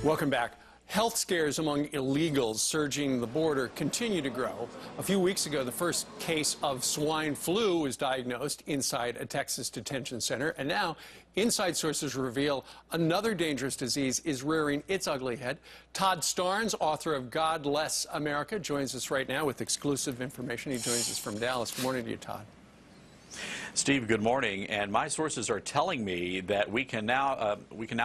Welcome back. Health scares among illegals surging the border continue to grow. A few weeks ago, the first case of swine flu was diagnosed inside a Texas detention center. And now, inside sources reveal another dangerous disease is rearing its ugly head. Todd Starnes, author of God Bless America, joins us right now with exclusive information. He joins us from Dallas. Good morning to you, Todd. Steve, good morning. And my sources are telling me that we can now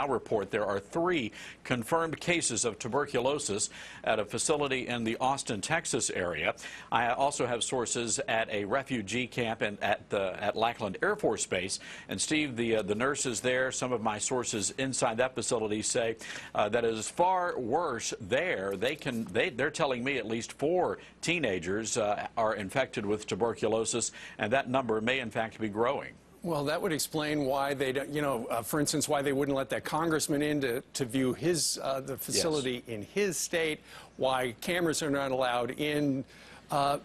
report there are 3 confirmed cases of tuberculosis at a facility in the Austin, Texas area. I also have sources at a refugee camp at Lackland Air Force Base. And Steve, the nurses there, some of my sources inside that facility say that it is far worse there. They're telling me at least 4 teenagers are infected with tuberculosis, and that number may in fact be growing. Well, that would explain why they don't, for instance, why they wouldn't let that congressman in to view the facility in his state, why cameras are not allowed in. One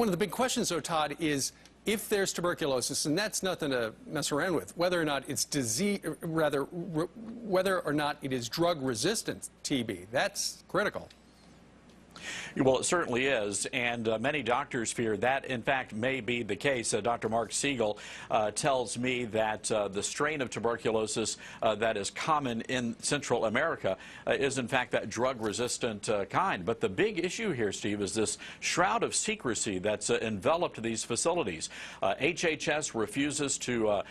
of the big questions, though, Todd, is if there's tuberculosis, and that's nothing to mess around with, whether or not it's whether or not it is drug-resistant TB, that's critical. Well, it certainly is, and many doctors fear that, in fact, may be the case. Dr. Mark Siegel tells me that the strain of tuberculosis that is common in Central America is, in fact, that drug-resistant kind. But the big issue here, Steve, is this shroud of secrecy that's enveloped these facilities. HHS refuses to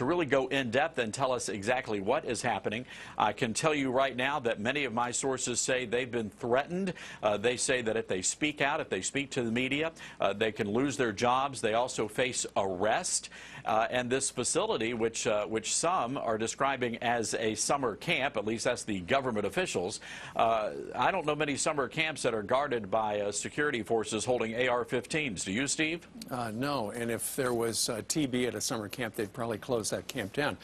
really go in depth and tell us exactly what is happening. I can tell you right now that many of my sources say they've been threatened. They say that if they speak out, if they speak to the media, they can lose their jobs. They also face arrest. And this facility, which some are describing as a summer camp, at least that's the government officials, I don't know many summer camps that are guarded by security forces holding AR-15s. Do you, Steve? No, and if there was TB at a summer camp, they'd probably close that camp down.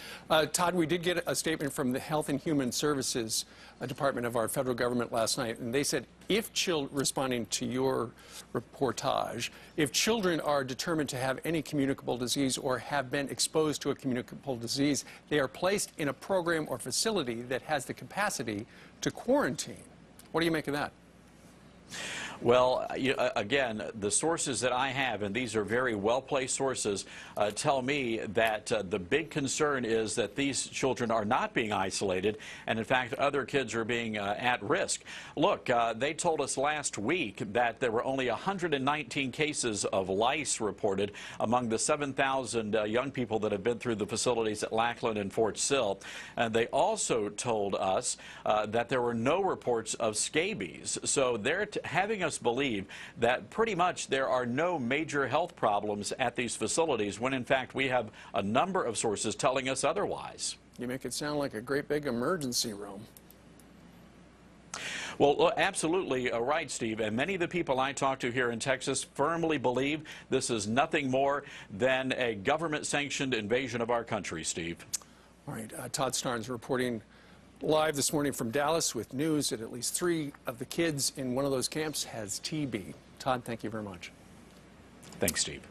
Todd, we did get a statement from the Health and Human Services Department of our federal government last night, and they said if responding to your reportage, if children are determined to have any communicable disease or have been exposed to a communicable disease, they are placed in a program or facility that has the capacity to quarantine. What do you make of that? Well, again, the sources that I have, and these are very well-placed sources, tell me that the big concern is that these children are not being isolated, and in fact, other kids are being at risk. Look, they told us last week that there were only 119 cases of lice reported among the 7,000 young people that have been through the facilities at Lackland and Fort Sill. And they also told us that there were no reports of scabies. So they're having us believe that pretty much there are no major health problems at these facilities when in fact we have a number of sources telling us otherwise. You make it sound like a great big emergency room. Well, absolutely right, Steve. And many of the people I talk to here in Texas firmly believe this is nothing more than a government-sanctioned invasion of our country, Steve. All right, Todd Starnes reporting live this morning from Dallas with news that at least 3 of the kids in one of those camps has TB. Todd, thank you very much. Thanks, Steve.